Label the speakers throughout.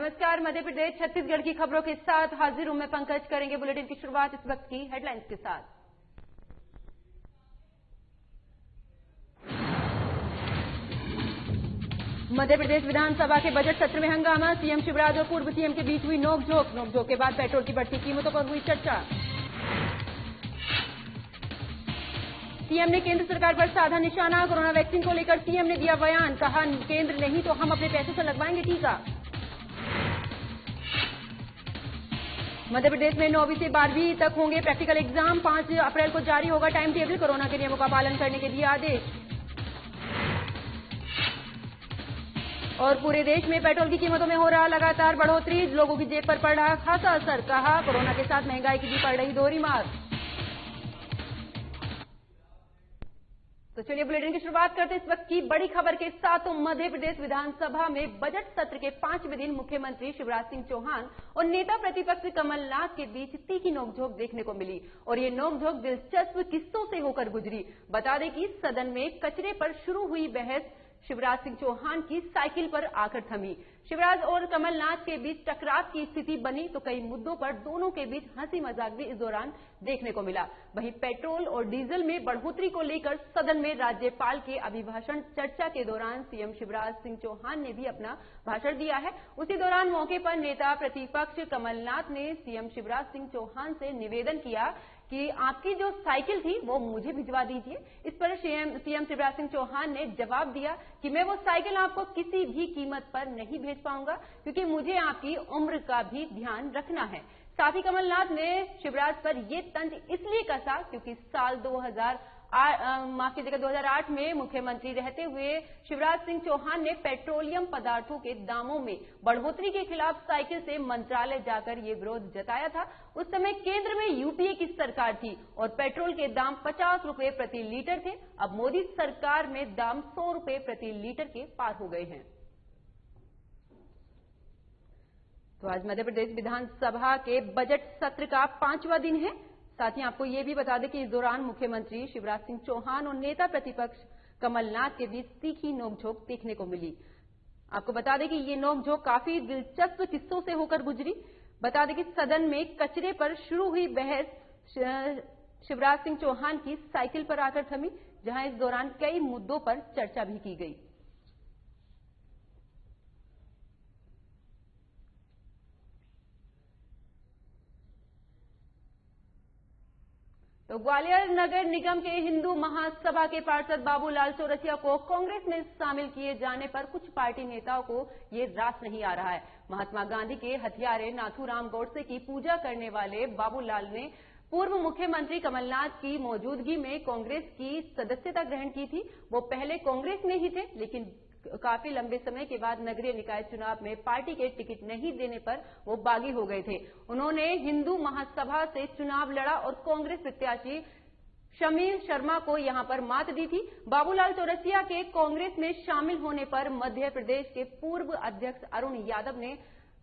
Speaker 1: नमस्कार। मध्य प्रदेश छत्तीसगढ़ की खबरों के साथ हाजिर हूं मैं पंकज। करेंगे बुलेटिन की शुरुआत इस वक्त की हेडलाइंस के साथ। मध्य प्रदेश विधानसभा के बजट सत्र में हंगामा। सीएम शिवराज और पूर्व सीएम के बीच हुई नोकझोंक के बाद पेट्रोल की बढ़ती कीमतों पर हुई चर्चा। सीएम ने केंद्र सरकार पर साधा निशाना। कोरोना वैक्सीन को लेकर सीएम ने दिया बयान, कहा केंद्र नहीं तो हम अपने पैसों से लगवाएंगे टीका। मध्य प्रदेश में 9वीं से 12वीं तक होंगे प्रैक्टिकल एग्जाम। 5 अप्रैल को जारी होगा टाइम टेबल। कोरोना के नियमों का पालन करने के दिए आदेश। और पूरे देश में पेट्रोल की कीमतों में हो रहा लगातार बढ़ोतरी, लोगों की जेब पर पड़ रहा खासा असर। कहा कोरोना के साथ महंगाई की भी पड़ रही दोहरी मार। तो चलिए बुलेटिन की शुरुआत करते हैं इस वक्त की बड़ी खबर के साथ। तो मध्य प्रदेश विधानसभा में बजट सत्र के 5वें दिन मुख्यमंत्री शिवराज सिंह चौहान और नेता प्रतिपक्ष कमलनाथ के बीच तीखी नोकझोंक देखने को मिली और ये नोकझोंक दिलचस्प किस्सों से होकर गुजरी। बता दें कि सदन में कचरे पर शुरू हुई बहस शिवराज सिंह चौहान की साइकिल पर आकर थमी। शिवराज और कमलनाथ के बीच टकराव की स्थिति बनी तो कई मुद्दों पर दोनों के बीच हंसी मजाक भी इस दौरान देखने को मिला। वहीं पेट्रोल और डीजल में बढ़ोतरी को लेकर सदन में राज्यपाल के अभिभाषण चर्चा के दौरान सीएम शिवराज सिंह चौहान ने भी अपना भाषण दिया है। उसी दौरान मौके पर नेता प्रतिपक्ष कमलनाथ ने सीएम शिवराज सिंह चौहान से निवेदन किया कि आपकी जो साइकिल थी वो मुझे भिजवा दीजिए। इस पर सीएम शिवराज सिंह चौहान ने जवाब दिया कि मैं वो साइकिल आपको किसी भी कीमत पर नहीं भेज पाऊंगा क्योंकि मुझे आपकी उम्र का भी ध्यान रखना है। साथ ही कमलनाथ ने शिवराज पर ये तंज इसलिए कसा क्योंकि साल 2008 में मुख्यमंत्री रहते हुए शिवराज सिंह चौहान ने पेट्रोलियम पदार्थों के दामों में बढ़ोतरी के खिलाफ साइकिल से मंत्रालय जाकर ये विरोध जताया था। उस समय केंद्र में यूपीए की सरकार थी और पेट्रोल के दाम 50 रुपए प्रति लीटर थे। अब मोदी सरकार में दाम 100 रुपए प्रति लीटर के पार हो गए हैं। तो आज मध्य प्रदेश विधानसभा के बजट सत्र का 5वां दिन है। साथ ही आपको ये भी बता दें कि इस दौरान मुख्यमंत्री शिवराज सिंह चौहान और नेता प्रतिपक्ष कमलनाथ के बीच तीखी नोकझोंक देखने को मिली। आपको बता दें कि ये नोकझोंक काफी दिलचस्प किस्सों से होकर गुजरी। बता दें कि सदन में कचरे पर शुरू हुई बहस शिवराज सिंह चौहान की साइकिल पर आकर थमी, जहां इस दौरान कई मुद्दों पर चर्चा भी की गई। तो ग्वालियर नगर निगम के हिंदू महासभा के पार्षद बाबूलाल चौरसिया को कांग्रेस में शामिल किए जाने पर कुछ पार्टी नेताओं को ये रास नहीं आ रहा है। महात्मा गांधी के हत्यारे नाथूराम गोडसे की पूजा करने वाले बाबूलाल ने पूर्व मुख्यमंत्री कमलनाथ की मौजूदगी में कांग्रेस की सदस्यता ग्रहण की थी। वो पहले कांग्रेस में ही थे लेकिन काफी लंबे समय के बाद नगरीय निकाय चुनाव में पार्टी के टिकट नहीं देने पर वो बागी हो गए थे। उन्होंने हिंदू महासभा से चुनाव लड़ा और कांग्रेस प्रत्याशी शमीर शर्मा को यहां पर मात दी थी। बाबूलाल चौरसिया के कांग्रेस में शामिल होने पर मध्य प्रदेश के पूर्व अध्यक्ष अरुण यादव ने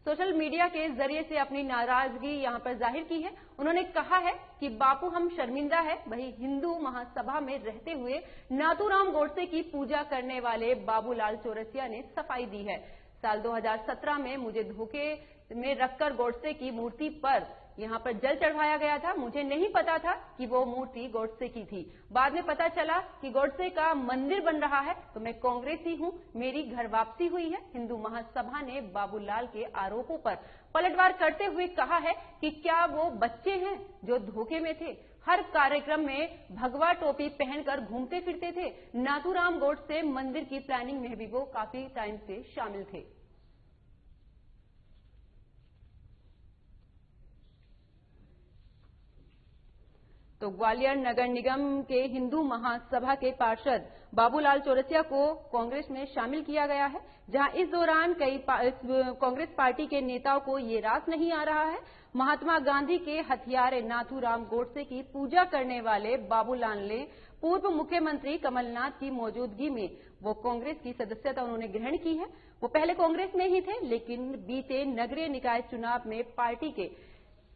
Speaker 1: सोशल मीडिया के जरिए से अपनी नाराजगी यहां पर जाहिर की है। उन्होंने कहा है कि बापू हम शर्मिंदा है। वहीं हिंदू महासभा में रहते हुए नाथूराम गोडसे की पूजा करने वाले बाबूलाल चौरसिया ने सफाई दी है। साल 2017 में मुझे धोखे में रखकर गोडसे की मूर्ति पर यहां पर जल चढ़ाया गया था। मुझे नहीं पता था कि वो मूर्ति गोडसे की थी। बाद में पता चला कि गोडसे का मंदिर बन रहा है तो मैं कांग्रेसी हूं, मेरी घर वापसी हुई है। हिंदू महासभा ने बाबूलाल के आरोपों पर पलटवार करते हुए कहा है कि क्या वो बच्चे हैं जो धोखे में थे। हर कार्यक्रम में भगवा टोपी पहनकर घूमते फिरते थे। नाथूराम गोडसे मंदिर की प्लानिंग में भी वो काफी टाइम से शामिल थे। तो ग्वालियर नगर निगम के हिंदू महासभा के पार्षद बाबूलाल चौरसिया को कांग्रेस में शामिल किया गया है, जहां इस दौरान कई कांग्रेस पार्टी के नेताओं को ये रास नहीं आ रहा है। महात्मा गांधी के हथियारे नाथूराम गोडसे की पूजा करने वाले बाबूलाल ने पूर्व मुख्यमंत्री कमलनाथ की मौजूदगी में वो कांग्रेस की सदस्यता उन्होंने ग्रहण की है। वो पहले कांग्रेस में ही थे लेकिन बीते नगरीय निकाय चुनाव में पार्टी के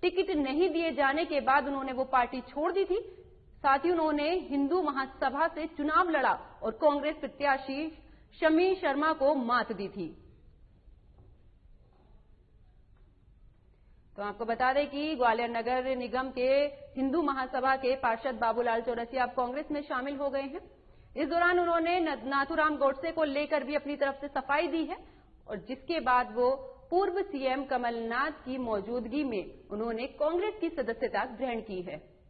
Speaker 1: टिकट नहीं दिए जाने के बाद उन्होंने वो पार्टी छोड़ दी थी। साथ ही उन्होंने हिंदू महासभा से चुनाव लड़ा और कांग्रेस प्रत्याशी शमीर शर्मा को मात दी थी। तो आपको बता दें कि ग्वालियर नगर निगम के हिंदू महासभा के पार्षद बाबूलाल चौरसिया अब कांग्रेस में शामिल हो गए हैं। इस दौरान उन्होंने नाथूराम गोडसे को लेकर भी अपनी तरफ से सफाई दी है और जिसके बाद वो पूर्व सीएम कमलनाथ की मौजूदगी में उन्होंने कांग्रेस की सदस्यता ग्रहण की है।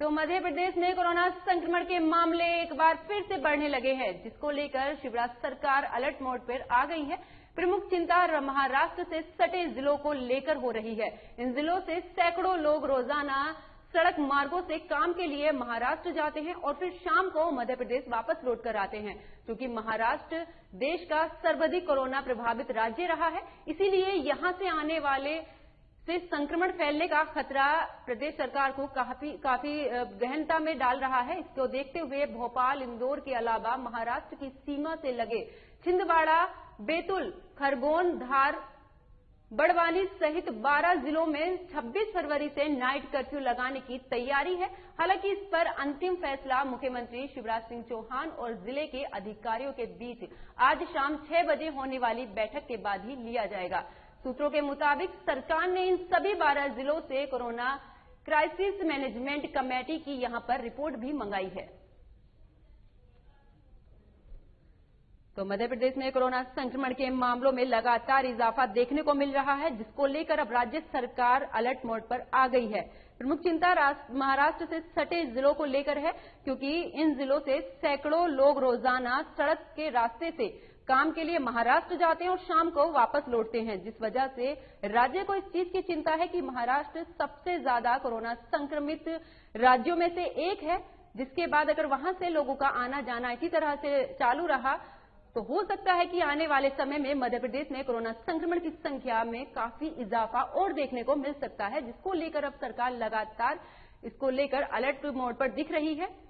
Speaker 1: तो मध्य प्रदेश में कोरोना संक्रमण के मामले एक बार फिर से बढ़ने लगे हैं, जिसको लेकर शिवराज सरकार अलर्ट मोड पर आ गई है। प्रमुख चिंता महाराष्ट्र से सटे जिलों को लेकर हो रही है। इन जिलों से सैकड़ों लोग रोजाना सड़क मार्गों से काम के लिए महाराष्ट्र जाते हैं और फिर शाम को मध्य प्रदेश वापस लौट कर आते हैं। क्योंकि महाराष्ट्र देश का सर्वाधिक कोरोना प्रभावित राज्य रहा है, इसीलिए यहां से आने वाले से संक्रमण फैलने का खतरा प्रदेश सरकार को काफी गहनता में डाल रहा है। इसको देखते हुए भोपाल, इंदौर के अलावा महाराष्ट्र की सीमा से लगे छिंदवाड़ा, बैतूल, खरगोन, धार, बड़वानी सहित 12 जिलों में 26 फरवरी से नाइट कर्फ्यू लगाने की तैयारी है। हालांकि इस पर अंतिम फैसला मुख्यमंत्री शिवराज सिंह चौहान और जिले के अधिकारियों के बीच आज शाम 6 बजे होने वाली बैठक के बाद ही लिया जाएगा। सूत्रों के मुताबिक सरकार ने इन सभी 12 जिलों से कोरोना क्राइसिस मैनेजमेंट कमेटी की यहां पर रिपोर्ट भी मंगाई है। तो मध्य प्रदेश में कोरोना संक्रमण के मामलों में लगातार इजाफा देखने को मिल रहा है, जिसको लेकर अब राज्य सरकार अलर्ट मोड पर आ गई है। प्रमुख चिंता महाराष्ट्र से सटे जिलों को लेकर है, क्योंकि इन जिलों से सैकड़ों लोग रोजाना सड़क के रास्ते से काम के लिए महाराष्ट्र जाते हैं और शाम को वापस लौटते हैं, जिस वजह से राज्य को इस चीज की चिंता है कि महाराष्ट्र सबसे ज्यादा कोरोना संक्रमित राज्यों में से एक है। जिसके बाद अगर वहां से लोगों का आना जाना इसी तरह से चालू रहा तो हो सकता है कि आने वाले समय में मध्य प्रदेश में कोरोना संक्रमण की संख्या में काफी इजाफा और देखने को मिल सकता है, जिसको लेकर अब सरकार लगातार इसको लेकर अलर्ट मोड पर दिख रही है।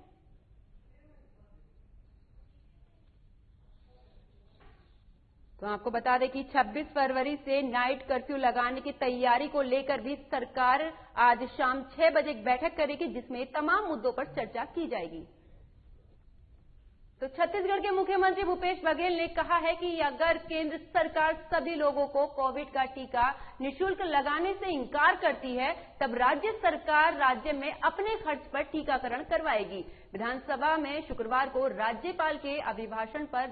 Speaker 1: तो आपको बता दें कि 26 फरवरी से नाइट कर्फ्यू लगाने की तैयारी को लेकर भी सरकार आज शाम 6 बजे एक बैठक करेगी, जिसमें तमाम मुद्दों पर चर्चा की जाएगी। तो छत्तीसगढ़ के मुख्यमंत्री भूपेश बघेल ने कहा है कि अगर केंद्र सरकार सभी लोगों को कोविड का टीका निःशुल्क लगाने से इंकार करती है, तब राज्य सरकार राज्य में अपने खर्च पर टीकाकरण करवाएगी। विधानसभा में शुक्रवार को राज्यपाल के अभिभाषण पर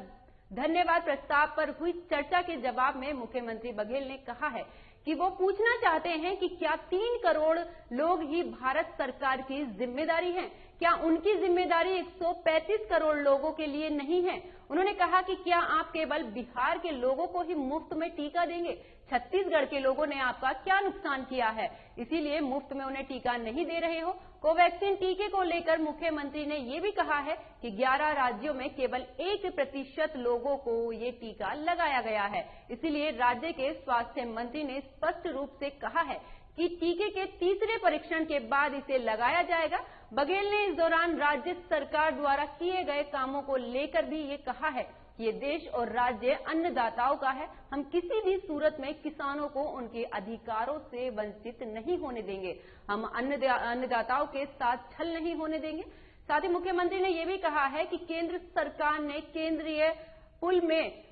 Speaker 1: धन्यवाद प्रस्ताव पर हुई चर्चा के जवाब में मुख्यमंत्री बघेल ने कहा है कि वो पूछना चाहते हैं कि क्या 3 करोड़ लोग ही भारत सरकार की जिम्मेदारी हैं? क्या उनकी जिम्मेदारी 135 करोड़ लोगों के लिए नहीं है? उन्होंने कहा कि क्या आप केवल बिहार के लोगों को ही मुफ्त में टीका देंगे? छत्तीसगढ़ के लोगों ने आपका क्या नुकसान किया है, इसीलिए मुफ्त में उन्हें टीका नहीं दे रहे हो? कोवैक्सीन टीके को लेकर मुख्यमंत्री ने ये भी कहा है कि 11 राज्यों में केवल 1% लोगों को ये टीका लगाया गया है। इसीलिए राज्य के स्वास्थ्य मंत्री ने स्पष्ट रूप से कहा है कि टीके के तीसरे परीक्षण के बाद इसे लगाया जाएगा। बघेल ने इस दौरान राज्य सरकार द्वारा किए गए कामों को लेकर भी ये कहा है कि ये देश और राज्य अन्नदाताओं का है। हम किसी भी सूरत में किसानों को उनके अधिकारों से वंचित नहीं होने देंगे। हम अन्नदाताओं के साथ छल नहीं होने देंगे। साथ ही मुख्यमंत्री ने यह भी कहा है कि केंद्र सरकार ने केंद्रीय पूल में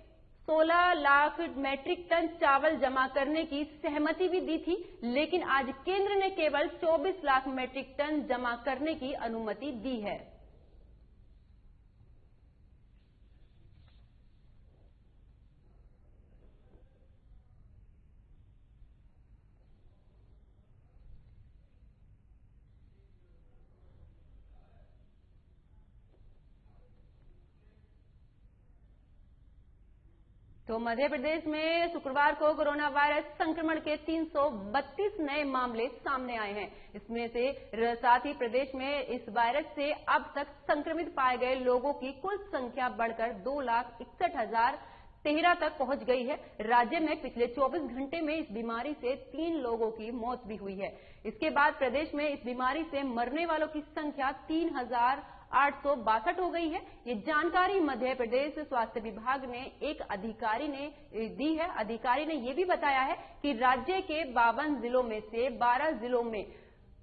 Speaker 1: 16 लाख मैट्रिक टन चावल जमा करने की सहमति भी दी थी, लेकिन आज केंद्र ने केवल 24 लाख मैट्रिक टन जमा करने की अनुमति दी है। तो मध्य प्रदेश में शुक्रवार को कोरोना वायरस संक्रमण के 332 नए मामले सामने आए हैं। इसमें से साथ ही प्रदेश में इस वायरस से अब तक संक्रमित पाए गए लोगों की कुल संख्या बढ़कर 2,61,013 तक पहुंच गई है। राज्य में पिछले 24 घंटे में इस बीमारी से 3 लोगों की मौत भी हुई है। इसके बाद प्रदेश में इस बीमारी से मरने वालों की संख्या 3,862 हो गई है। ये जानकारी मध्य प्रदेश स्वास्थ्य विभाग ने एक अधिकारी ने दी है। अधिकारी ने यह भी बताया है कि राज्य के 52 जिलों में से 12 जिलों में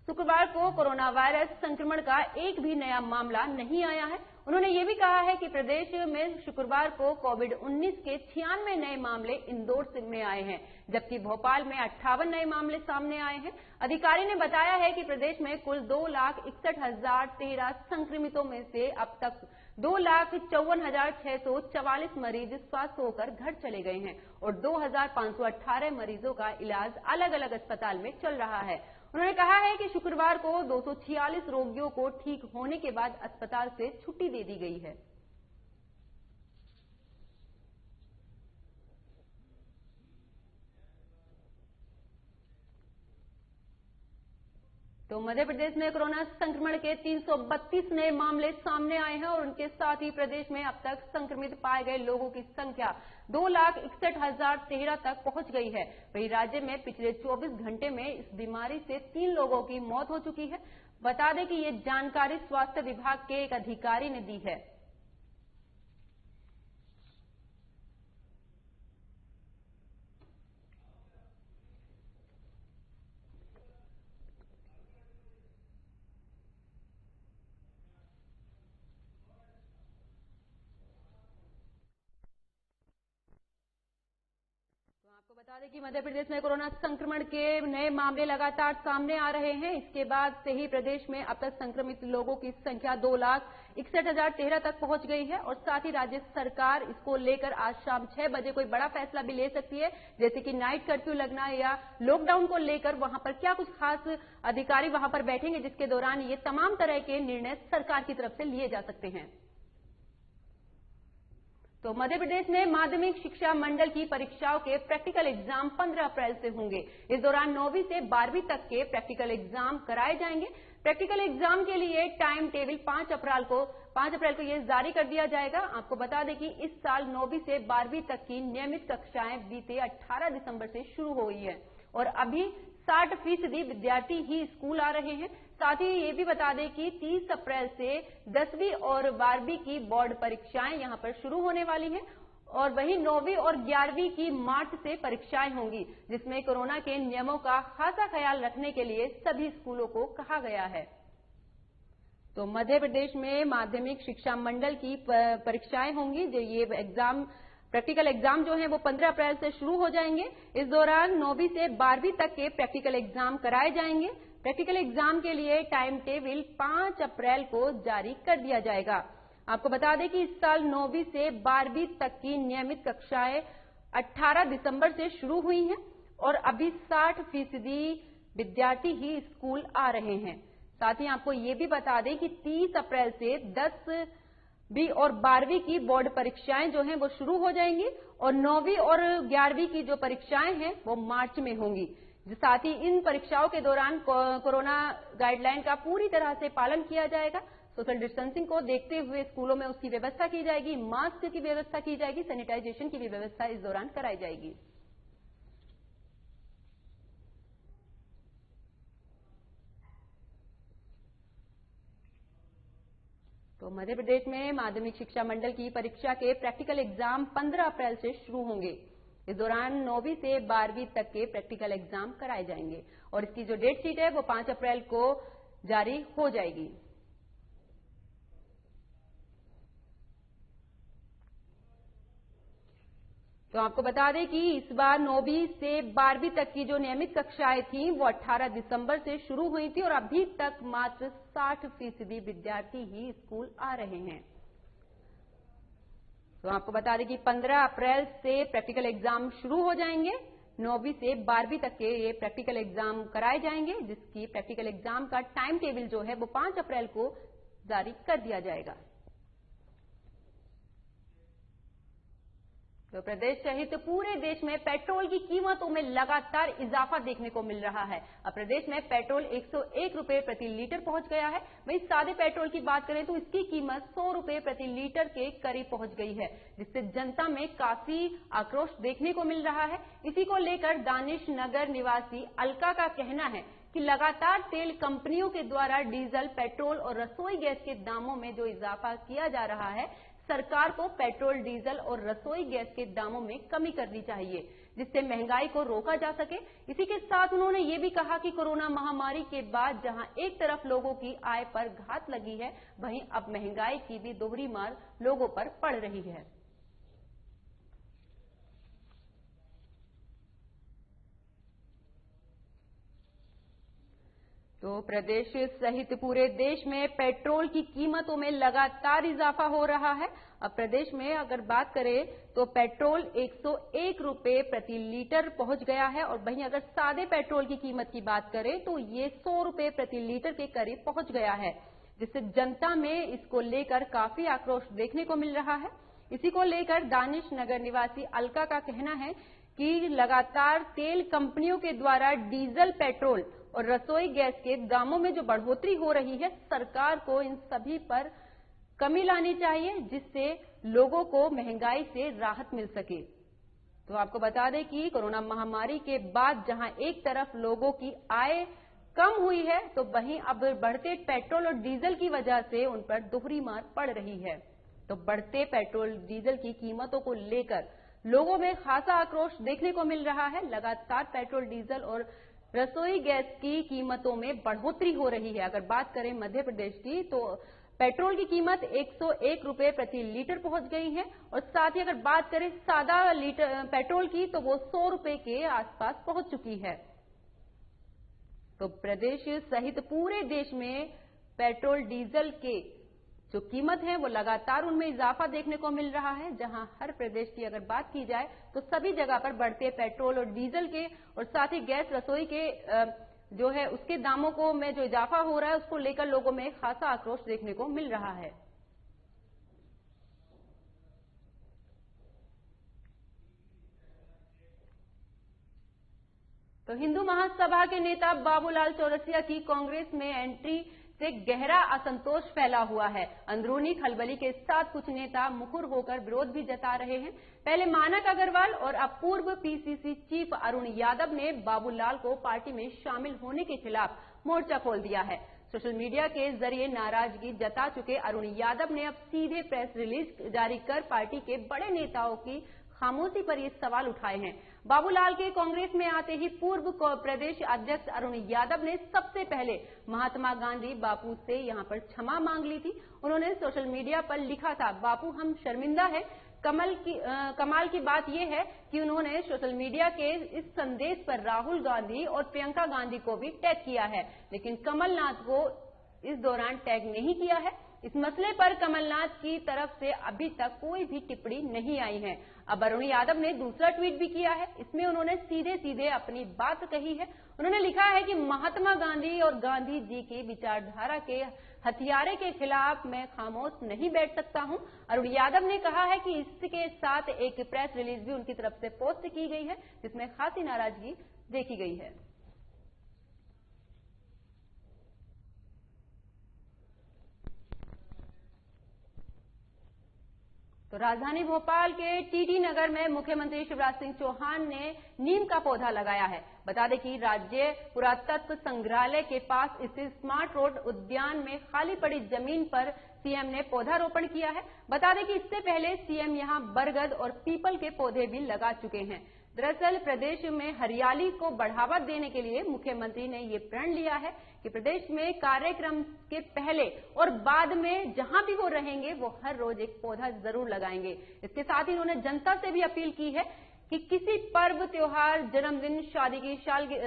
Speaker 1: शुक्रवार को कोरोना वायरस संक्रमण का एक भी नया मामला नहीं आया है। उन्होंने ये भी कहा है कि प्रदेश में शुक्रवार को कोविड-19 के 96 नए मामले इंदौर में आए हैं, जबकि भोपाल में 58 नए मामले सामने आए हैं। अधिकारी ने बताया है कि प्रदेश में कुल 2,61,013 संक्रमितों में से अब तक 2,54,644 मरीज स्वस्थ होकर घर चले गए हैं और 2,518 मरीजों का इलाज अलग अलग अस्पताल में चल रहा है। उन्होंने कहा है कि शुक्रवार को 246 रोगियों को ठीक होने के बाद अस्पताल से छुट्टी दे दी गई है। तो मध्य प्रदेश में कोरोना संक्रमण के 332 नए मामले सामने आए हैं और उनके साथ ही प्रदेश में अब तक संक्रमित पाए गए लोगों की संख्या 2,61,013 तक पहुंच गई है। वहीं राज्य में पिछले 24 घंटे में इस बीमारी से 3 लोगों की मौत हो चुकी है। बता दें कि ये जानकारी स्वास्थ्य विभाग के एक अधिकारी ने दी है। आपको बता दें कि मध्य प्रदेश में कोरोना संक्रमण के नए मामले लगातार सामने आ रहे हैं। इसके बाद से ही प्रदेश में अब तक संक्रमित लोगों की संख्या 2,61,013 तक पहुंच गई है और साथ ही राज्य सरकार इसको लेकर आज शाम 6 बजे कोई बड़ा फैसला भी ले सकती है, जैसे कि नाइट कर्फ्यू लगना या लॉकडाउन को लेकर वहां पर क्या कुछ खास अधिकारी वहां पर बैठेंगे, जिसके दौरान ये तमाम तरह के निर्णय सरकार की तरफ से लिए जा सकते हैं। तो मध्य प्रदेश में माध्यमिक शिक्षा मंडल की परीक्षाओं के प्रैक्टिकल एग्जाम 15 अप्रैल से होंगे। इस दौरान 9वीं से 12वीं तक के प्रैक्टिकल एग्जाम कराए जाएंगे। प्रैक्टिकल एग्जाम के लिए टाइम टेबल 5 अप्रैल को ये जारी कर दिया जाएगा। आपको बता दें कि इस साल 9वीं से 12वीं तक की नियमित कक्षाएं बीते 18 दिसंबर से शुरू हो गई है और अभी 60% विद्यार्थी ही स्कूल आ रहे हैं। साथ ही ये भी बता दें कि 30 अप्रैल से 10वीं और 12वीं की बोर्ड परीक्षाएं यहां पर शुरू होने वाली हैं और वहीं 9वीं और 11वीं की मार्च से परीक्षाएं होंगी, जिसमें कोरोना के नियमों का खासा ख्याल रखने के लिए सभी स्कूलों को कहा गया है। तो मध्य प्रदेश में माध्यमिक शिक्षा मंडल की परीक्षाएं होंगी। जो ये प्रैक्टिकल एग्जाम जो है वो 15 अप्रैल से शुरू हो जाएंगे। इस दौरान 9वीं से 12वीं तक के प्रैक्टिकल एग्जाम कराए जाएंगे। प्रैक्टिकल एग्जाम के लिए टाइम टेबल 5 अप्रैल को जारी कर दिया जाएगा। आपको बता दें कि इस साल 9वीं से 12वीं तक की नियमित कक्षाएं 18 दिसंबर से शुरू हुई हैं और अभी 60% विद्यार्थी ही स्कूल आ रहे हैं। साथ ही आपको ये भी बता दें कि 30 अप्रैल से 10वीं और 12वीं की बोर्ड परीक्षाएं जो हैं वो शुरू हो जाएंगी और 9वीं और 11वीं की जो परीक्षाएं हैं वो मार्च में होंगी। साथ ही इन परीक्षाओं के दौरान कोरोना गाइडलाइन का पूरी तरह से पालन किया जाएगा। सोशल डिस्टेंसिंग को देखते हुए स्कूलों में उसकी व्यवस्था की जाएगी, मास्क की व्यवस्था की जाएगी, सैनिटाइजेशन की भी व्यवस्था इस दौरान कराई जाएगी। तो मध्य प्रदेश में माध्यमिक शिक्षा मंडल की परीक्षा के प्रैक्टिकल एग्जाम 15 अप्रैल से शुरू होंगे। इस दौरान 9वीं से 12वीं तक के प्रैक्टिकल एग्जाम कराए जाएंगे और इसकी जो डेट शीट है वो 5 अप्रैल को जारी हो जाएगी। तो आपको बता दें कि इस बार 9वीं से 12वीं तक की जो नियमित कक्षाएं थी वो 18 दिसंबर से शुरू हुई थी और अभी तक मात्र 60% विद्यार्थी ही स्कूल आ रहे हैं। तो आपको बता दें कि 15 अप्रैल से प्रैक्टिकल एग्जाम शुरू हो जाएंगे। 9वीं से 12वीं तक के ये प्रैक्टिकल एग्जाम कराए जाएंगे, जिसकी प्रैक्टिकल एग्जाम का टाइम टेबल जो है वो 5 अप्रैल को जारी कर दिया जाएगा। तो प्रदेश सहित पूरे देश में पेट्रोल की कीमतों में लगातार इजाफा देखने को मिल रहा है। अब प्रदेश में पेट्रोल 101 रुपए प्रति लीटर पहुंच गया है। वहीं सादे पेट्रोल की बात करें तो इसकी कीमत 100 रुपए प्रति लीटर के करीब पहुंच गई है, जिससे जनता में काफी आक्रोश देखने को मिल रहा है। इसी को लेकर दानिश नगर निवासी अलका का कहना है कि लगातार तेल कंपनियों के द्वारा डीजल, पेट्रोल और रसोई गैस के दामों में जो इजाफा किया जा रहा है, सरकार को पेट्रोल, डीजल और रसोई गैस के दामों में कमी करनी चाहिए, जिससे महंगाई को रोका जा सके। इसी के साथ उन्होंने ये भी कहा कि कोरोना महामारी के बाद जहां एक तरफ लोगों की आय पर घात लगी है, वहीं अब महंगाई की भी दोहरी मार लोगों पर पड़ रही है। तो प्रदेश सहित पूरे देश में पेट्रोल की कीमतों में लगातार इजाफा हो रहा है। अब प्रदेश में अगर बात करें तो पेट्रोल 101 रुपए प्रति लीटर पहुंच गया है और वहीं अगर सादे पेट्रोल की कीमत की बात करें तो ये 100 रुपए प्रति लीटर के करीब पहुंच गया है, जिससे जनता में इसको लेकर काफी आक्रोश देखने को मिल रहा है। इसी को लेकर दानिश नगर निवासी अलका का कहना है कि लगातार तेल कंपनियों के द्वारा डीजल, पेट्रोल और रसोई गैस के दामों में जो बढ़ोतरी हो रही है, सरकार को इन सभी पर कमी लानी चाहिए, जिससे लोगों को महंगाई से राहत मिल सके। तो आपको बता दें कि कोरोना महामारी के बाद जहां एक तरफ लोगों की आय कम हुई है, तो वहीं अब बढ़ते पेट्रोल और डीजल की वजह से उन पर दोहरी मार पड़ रही है। तो बढ़ते पेट्रोल, डीजल की कीमतों को लेकर लोगों में खासा आक्रोश देखने को मिल रहा है। लगातार पेट्रोल, डीजल और रसोई गैस की कीमतों में बढ़ोतरी हो रही है। अगर बात करें मध्य प्रदेश की, तो पेट्रोल की कीमत 101 रुपए प्रति लीटर पहुंच गई है और साथ ही अगर बात करें सादा लीटर पेट्रोल की, तो वो 100 रुपए के आसपास पहुंच चुकी है। तो प्रदेश सहित पूरे देश में पेट्रोल, डीजल के जो कीमत है वो लगातार उनमें इजाफा देखने को मिल रहा है। जहां हर प्रदेश की अगर बात की जाए तो सभी जगह पर बढ़ते पेट्रोल और डीजल के और साथ ही गैस, रसोई के जो है उसके दामों को में जो इजाफा हो रहा है, उसको लेकर लोगों में खासा आक्रोश देखने को मिल रहा है। तो हिंदू महासभा के नेता बाबूलाल चौरसिया की कांग्रेस में एंट्री से गहरा असंतोष फैला हुआ है। अंदरूनी खलबली के साथ कुछ नेता मुखर होकर विरोध भी जता रहे हैं। पहले मानक अग्रवाल और अब पूर्व पीसीसी चीफ अरुण यादव ने बाबूलाल को पार्टी में शामिल होने के खिलाफ मोर्चा खोल दिया है। सोशल मीडिया के जरिए नाराजगी जता चुके अरुण यादव ने अब सीधे प्रेस रिलीज जारी कर पार्टी के बड़े नेताओं की खामोशी पर ये सवाल उठाए हैं। बाबूलाल के कांग्रेस में आते ही पूर्व प्रदेश अध्यक्ष अरुण यादव ने सबसे पहले महात्मा गांधी बापू से यहां पर क्षमा मांग ली थी। उन्होंने सोशल मीडिया पर लिखा था, बापू हम शर्मिंदा है। कमाल की बात यह है कि उन्होंने सोशल मीडिया के इस संदेश पर राहुल गांधी और प्रियंका गांधी को भी टैग किया है, लेकिन कमलनाथ को इस दौरान टैग नहीं किया है। इस मसले पर कमलनाथ की तरफ से अभी तक कोई भी टिप्पणी नहीं आई है। अब अरुण यादव ने दूसरा ट्वीट भी किया है। इसमें उन्होंने सीधे सीधे अपनी बात कही है। उन्होंने लिखा है कि महात्मा गांधी और गांधी जी की विचारधारा के हथियारे के खिलाफ मैं खामोश नहीं बैठ सकता हूं। अरुण यादव ने कहा है कि इसके साथ एक प्रेस रिलीज भी उनकी तरफ से पोस्ट की गई है, जिसमें खासी नाराजगी देखी गई है। तो राजधानी भोपाल के टीटी नगर में मुख्यमंत्री शिवराज सिंह चौहान ने नीम का पौधा लगाया है। बता दें कि राज्य पुरातत्व संग्रहालय के पास स्थित स्मार्ट रोड उद्यान में खाली पड़ी जमीन पर सीएम ने पौधारोपण किया है। बता दें कि इससे पहले सीएम यहां बरगद और पीपल के पौधे भी लगा चुके हैं। दरअसल प्रदेश में हरियाली को बढ़ावा देने के लिए मुख्यमंत्री ने ये प्रण लिया है कि प्रदेश में कार्यक्रम के पहले और बाद में जहां भी वो रहेंगे वो हर रोज एक पौधा जरूर लगाएंगे। इसके साथ ही उन्होंने जनता से भी अपील की है कि किसी पर्व, त्योहार, जन्मदिन, शादी की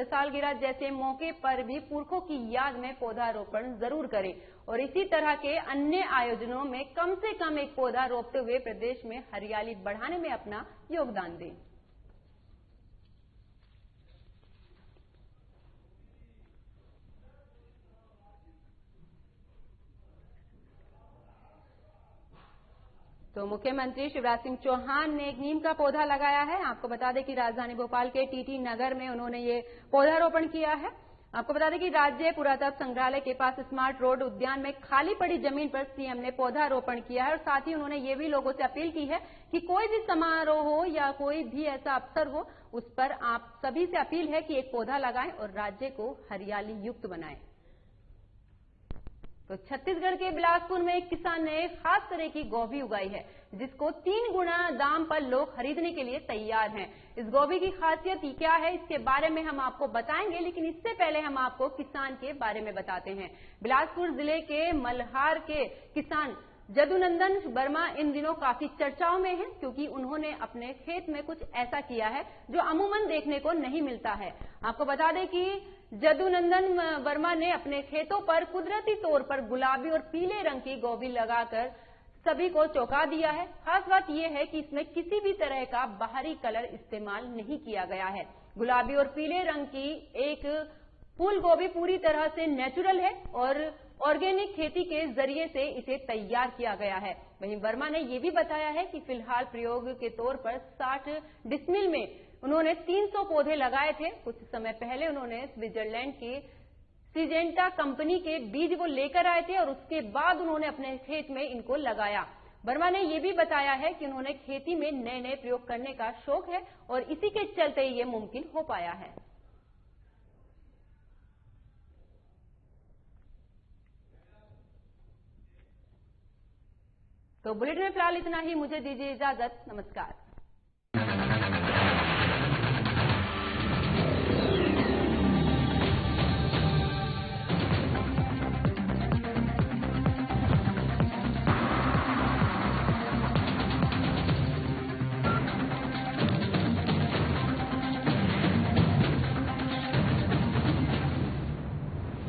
Speaker 1: सालगिरह जैसे मौके पर भी पुरखों की याद में पौधारोपण जरूर करें और इसी तरह के अन्य आयोजनों में कम से कम एक पौधा रोपते हुए प्रदेश में हरियाली बढ़ाने में अपना योगदान दें। तो मुख्यमंत्री शिवराज सिंह चौहान ने एक नीम का पौधा लगाया है। आपको बता दें कि राजधानी भोपाल के टीटी नगर में उन्होंने ये पौधारोपण किया है। आपको बता दें कि राज्य पुरातत्व संग्रहालय के पास स्मार्ट रोड उद्यान में खाली पड़ी जमीन पर सीएम ने पौधारोपण किया है और साथ ही उन्होंने ये भी लोगों से अपील की है कि कोई भी समारोह हो या कोई भी ऐसा अवसर हो, उस पर आप सभी से अपील है कि एक पौधा लगाएं और राज्य को हरियाली युक्त बनाएं। तो छत्तीसगढ़ के बिलासपुर में एक किसान ने खास तरह की गोभी उगाई है, जिसको 3 गुना दाम पर लोग खरीदने के लिए तैयार हैं। इस गोभी की खासियत क्या है, इसके बारे में हम आपको बताएंगे, लेकिन इससे पहले हम आपको किसान के बारे में बताते हैं। बिलासपुर जिले के मल्हार के किसान जदुनंदन वर्मा इन दिनों काफी चर्चाओं में हैं, क्योंकि उन्होंने अपने खेत में कुछ ऐसा किया है जो अमूमन देखने को नहीं मिलता है। आपको बता दें कि जदुनंदन वर्मा ने अपने खेतों पर कुदरती तौर पर गुलाबी और पीले रंग की गोभी लगाकर सभी को चौंका दिया है। खास बात यह है कि इसमें किसी भी तरह का बाहरी कलर इस्तेमाल नहीं किया गया है। गुलाबी और पीले रंग की एक फूल गोभी पूरी तरह से नेचुरल है और ऑर्गेनिक खेती के जरिए से इसे तैयार किया गया है। वहीं वर्मा ने यह भी बताया है कि फिलहाल प्रयोग के तौर पर 60 डिसमिल में उन्होंने 300 पौधे लगाए थे। कुछ समय पहले उन्होंने स्विट्जरलैंड की सिजेंटा कंपनी के बीज वो लेकर आए थे और उसके बाद उन्होंने अपने खेत में इनको लगाया। वर्मा ने यह भी बताया है कि उन्होंने खेती में नए नए प्रयोग करने का शौक है और इसी के चलते ये मुमकिन हो पाया है। तो बुलेटिन में फिलहाल इतना ही। मुझे दीजिए इजाजत। नमस्कार।